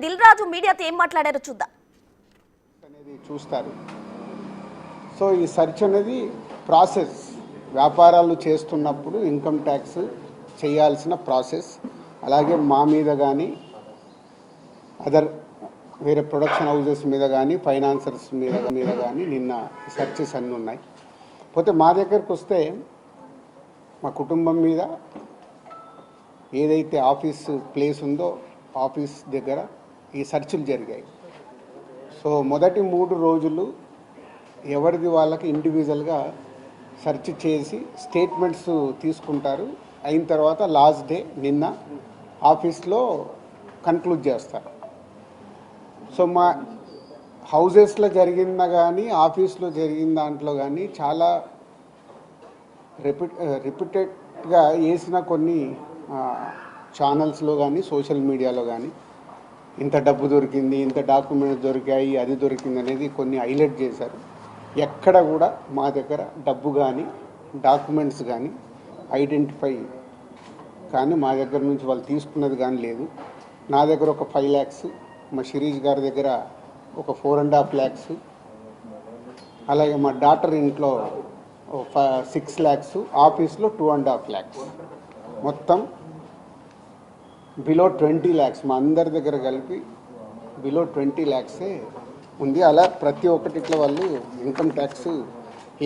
దిల్ రాజు మీడియాతో ఏం మాట్లాడారో చూద్దాం. అనేది చూస్తారు. సో ఈ సెర్చ్ అనేది ప్రాసెస్, వ్యాపారాలు చేస్తున్నప్పుడు ఇన్కమ్ ట్యాక్స్ చేయాల్సిన ప్రాసెస్. అలాగే మా మీద కానీ అదర్ వేరే ప్రొడక్షన్ హౌజెస్ మీద కానీ ఫైనాన్సర్స్ మీద కానీ నిన్న సెర్చెస్ అన్నీ ఉన్నాయి. పోతే మా దగ్గరకు వస్తే మా కుటుంబం మీద ఏదైతే ఆఫీస్ ప్లేస్ ఉందో ఆఫీస్ దగ్గర ఈ సెర్చ్లు జరిగాయి. సో మొదటి 3 రోజులు ఎవరిది వాళ్ళకి ఇండివిజువల్గా సెర్చ్ చేసి స్టేట్మెంట్స్ తీసుకుంటారు. అయిన తర్వాత లాస్ట్ డే నిన్న ఆఫీస్లో కన్క్లూడ్ చేస్తారు. సో మా హౌజెస్లో జరిగిందా కానీ ఆఫీస్లో జరిగిన దాంట్లో కానీ చాలా రిపీటెడ్గా వేసిన కొన్ని ఛానల్స్లో కానీ సోషల్ మీడియాలో కానీ ఇంత డబ్బు దొరికింది, ఇంత డాక్యుమెంట్స్ దొరికాయి, అది దొరికింది అనేది కొన్ని హైలైట్ చేశారు. ఎక్కడ కూడా మా దగ్గర డబ్బు కానీ డాక్యుమెంట్స్ కానీ ఐడెంటిఫై కానీ మా దగ్గర నుంచి వాళ్ళు తీసుకున్నది కానీ లేదు. నా దగ్గర ఒక 5 lakhs, మా శిరీష్ గారి దగ్గర ఒక 4.5 lakhs, అలాగే మా డాటర్ ఇంట్లో 6 lakhs, ఆఫీస్లో 2.5 lakhs, మొత్తం బిలో 20 lakhs మా అందరి దగ్గర కలిపి బిలో 20 lakhs ఉంది. అలా ప్రతి ఒక్కటి ఇట్లా వాళ్ళు ఇన్కమ్ ట్యాక్స్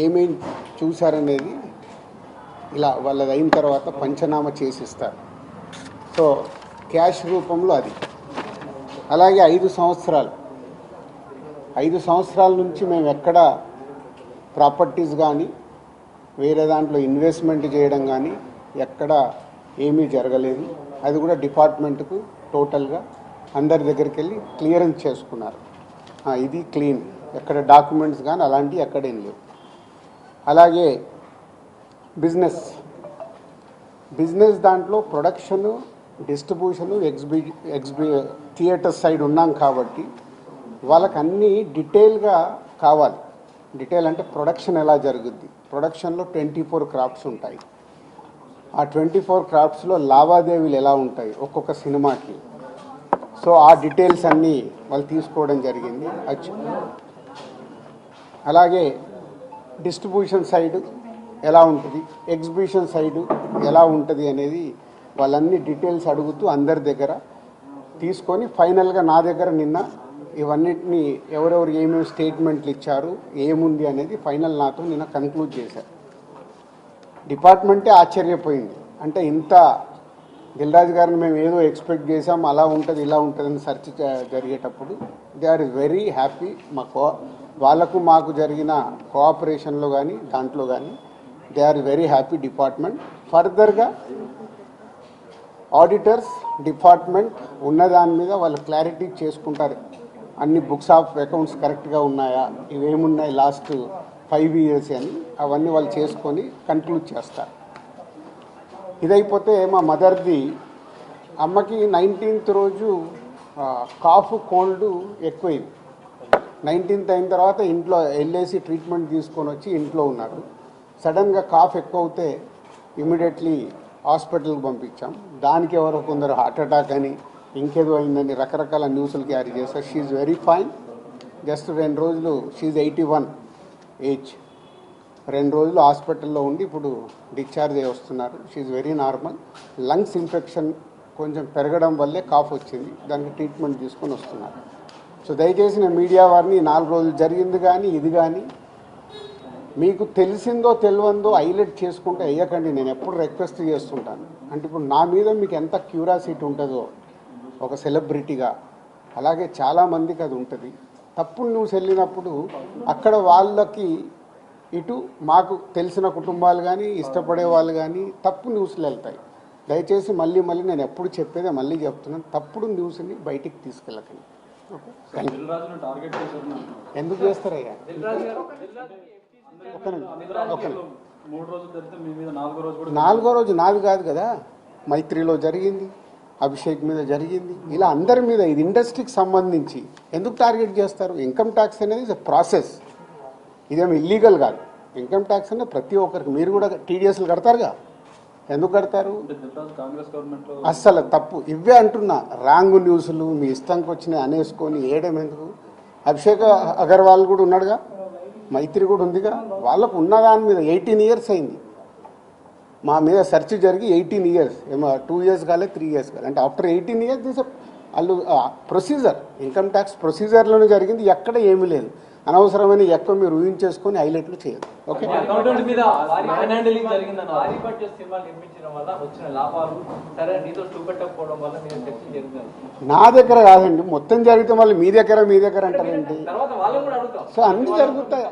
ఏమేమి చూశారనేది ఇలా వాళ్ళది అయిన తర్వాత పంచనామా చేసిస్తారు. సో క్యాష్ రూపంలో అది. అలాగే 5 సంవత్సరాల నుంచి మేము ఎక్కడ ప్రాపర్టీస్ కానీ వేరే దాంట్లో ఇన్వెస్ట్మెంట్ చేయడం కానీ ఎక్కడ ఏమీ జరగలేదు. అది కూడా డిపార్ట్మెంట్కు టోటల్గా అందరి దగ్గరికి వెళ్ళి క్లియరెన్స్ చేసుకున్నారు. ఇది క్లీన్, ఎక్కడ డాక్యుమెంట్స్ కానీ అలాంటివి ఎక్కడేం లేవు. అలాగే బిజినెస్ దాంట్లో ప్రొడక్షను, డిస్ట్రిబ్యూషను, థియేటర్ సైడ్ ఉన్నాం కాబట్టి వాళ్ళకి అన్నీ డీటెయిల్గా కావాలి. డీటెయిల్ అంటే ప్రొడక్షన్ ఎలా జరుగుద్ది, ప్రొడక్షన్లో 24 క్రాఫ్ట్స్ ఉంటాయి. ఆ 24 క్రాఫ్ట్స్లో లావాదేవీలు ఎలా ఉంటాయి ఒక్కొక్క సినిమాకి. సో ఆ డీటెయిల్స్ అన్నీ వాళ్ళు తీసుకోవడం జరిగింది. అలాగే డిస్ట్రిబ్యూషన్ సైడ్ ఎలా ఉంటుంది, ఎగ్జిబిషన్ సైడు ఎలా ఉంటుంది అనేది వాళ్ళన్ని డీటెయిల్స్ అడుగుతూ అందరి దగ్గర తీసుకొని ఫైనల్గా నా దగ్గర నిన్న ఇవన్నిటిని ఎవరెవరు ఏమేమి స్టేట్మెంట్లు ఇచ్చారు, ఏముంది అనేది ఫైనల్ నాతో నిన్న కన్క్లూడ్ చేశారు. డిపార్ట్మెంటే ఆశ్చర్యపోయింది. అంటే ఇంత దిల్రాజు గారిని మేము ఏదో ఎక్స్పెక్ట్ చేసాం, అలా ఉంటుంది ఇలా ఉంటుందని సెర్చ్ జరిగేటప్పుడు దే ఆర్ వెరీ హ్యాపీ. వాళ్ళకు మాకు జరిగిన కోఆపరేషన్లో కానీ దాంట్లో కానీ they are very happy department. ఫర్దర్గా ఆడిటర్స్ డిపార్ట్మెంట్ ఉన్నదాని మీద వాళ్ళు క్లారిటీ చేసుకుంటారు. అన్ని బుక్స్ ఆఫ్ అకౌంట్స్ కరెక్ట్గా ఉన్నాయా, ఇవేమున్నాయి లాస్ట్ 5 years అని అవన్నీ వాళ్ళు చేసుకొని కన్క్లూడ్ చేస్తారు. ఇదైపోతే మా మదర్ది, అమ్మకి 19th రోజు కాఫ్ కోల్డ్ ఎక్కువైంది. 19th అయిన తర్వాత ఇంట్లో వెళ్ళేసి ట్రీట్మెంట్ తీసుకొని వచ్చి ఇంట్లో ఉన్నారు. సడన్గా కాఫ్ ఎక్కువ అవుతే ఇమీడియట్లీ హాస్పిటల్కి పంపించాం. దానికి ఎవరో కొందరు హార్ట్ అటాక్ అని ఇంకేదో అయిందని రకరకాల న్యూస్లు క్యారీ చేస్తారు. She very fine. జస్ట్ 2 రోజులు, షీఈ్ 81 ఏజ్, 2 రోజులు హాస్పిటల్లో ఉండి ఇప్పుడు డిశ్చార్జ్ అయ్యి వస్తున్నారు. She very normal. Lungs infection కొంచెం పెరగడం వల్లే కాఫ్ వచ్చింది, దానికి ట్రీట్మెంట్ తీసుకొని వస్తున్నారు. సో దయచేసి నేను మీడియా వారిని 4 రోజులు జరిగింది కానీ ఇది కానీ మీకు తెలిసిందో తెలియందో హైలైట్ చేసుకుంటే వేయకండి. నేను ఎప్పుడు రిక్వెస్ట్ చేస్తుంటాను. అంటే ఇప్పుడు నా మీద మీకు ఎంత క్యూరియాసిటీ ఉంటుందో ఒక సెలబ్రిటీగా, అలాగే చాలామందికి అది ఉంటుంది. తప్పుడు న్యూస్ వెళ్ళినప్పుడు అక్కడ వాళ్ళకి ఇటు మాకు తెలిసిన కుటుంబాలు కానీ ఇష్టపడే వాళ్ళు కానీ తప్పు న్యూస్లు వెళ్తాయి. దయచేసి మళ్ళీ నేను ఎప్పుడు చెప్పేదే మళ్ళీ చెప్తున్నాను, తప్పుడు న్యూస్ని బయటికి తీసుకెళ్ళకండి. Okay, thank you. ఎందుకు చేస్తారయ్యా? నాలుగో రోజు నాది కాదు కదా, మైత్రిలో జరిగింది, అభిషేక్ మీద జరిగింది, ఇలా అందరి మీద. ఇది ఇండస్ట్రీకి సంబంధించి ఎందుకు టార్గెట్ చేస్తారు? ఇన్కమ్ ట్యాక్స్ అనేది ప్రాసెస్, ఇదేమి ఇల్లీగల్ కాదు. ఇన్కమ్ ట్యాక్స్ అనేది ప్రతి ఒక్కరికి, మీరు కూడా టీడీఎస్లు కడతారుగా, ఎందుకు కడతారు? కాంగ్రెస్ గవర్నమెంట్ లో అస్సలు తప్పు. ఇవే అంటున్నా, రాంగ్ న్యూస్లు మీ ఇష్టంకి వచ్చినాయి అనేసుకొని ఏయడం ఎందుకు? అభిషేక్ అగర్వాల్ కూడా ఉన్నాడుగా, మైత్రి కూడా ఉందిగా, వాళ్ళకు ఉన్నదాని మీద 18 ఇయర్స్ అయింది. మా మీద సెర్చ్ జరిగి 18 ఇయర్స్, ఏమో 2 ఇయర్స్ కాలేదు, 3 ఇయర్స్ కాలేదు. అంటే ఆఫ్టర్ 18 ఇయర్స్ దిస్ వాళ్ళు ప్రొసీజర్, ఇన్కమ్ ట్యాక్స్ ప్రొసీజర్లోనే జరిగింది, ఎక్కడ ఏమీ లేదు. అనవసరమైన ఎక్కువ మీరు ఊహించేసుకొని హైలైట్లు చేయదు. ఓకే, అకౌంటెంట్ మీద మనీ హ్యాండిలింగ్ జరిగిందన్న భారీ బడ్జెట్ సినిమా నిర్మించడం వల్ల వచ్చిన లాభాలు సరే నీతో చూపెట్టకపోవడం వల్ల మీరు చర్చ జరుగుతుంది. నా దగ్గర కాదండి, మొత్తం జరిగితే మళ్ళీ మీ దగ్గర అంటారేంటి? తర్వాత వాళ్ళని కూడా అడుగుతాం. సో అన్ని జరుగుతాయి.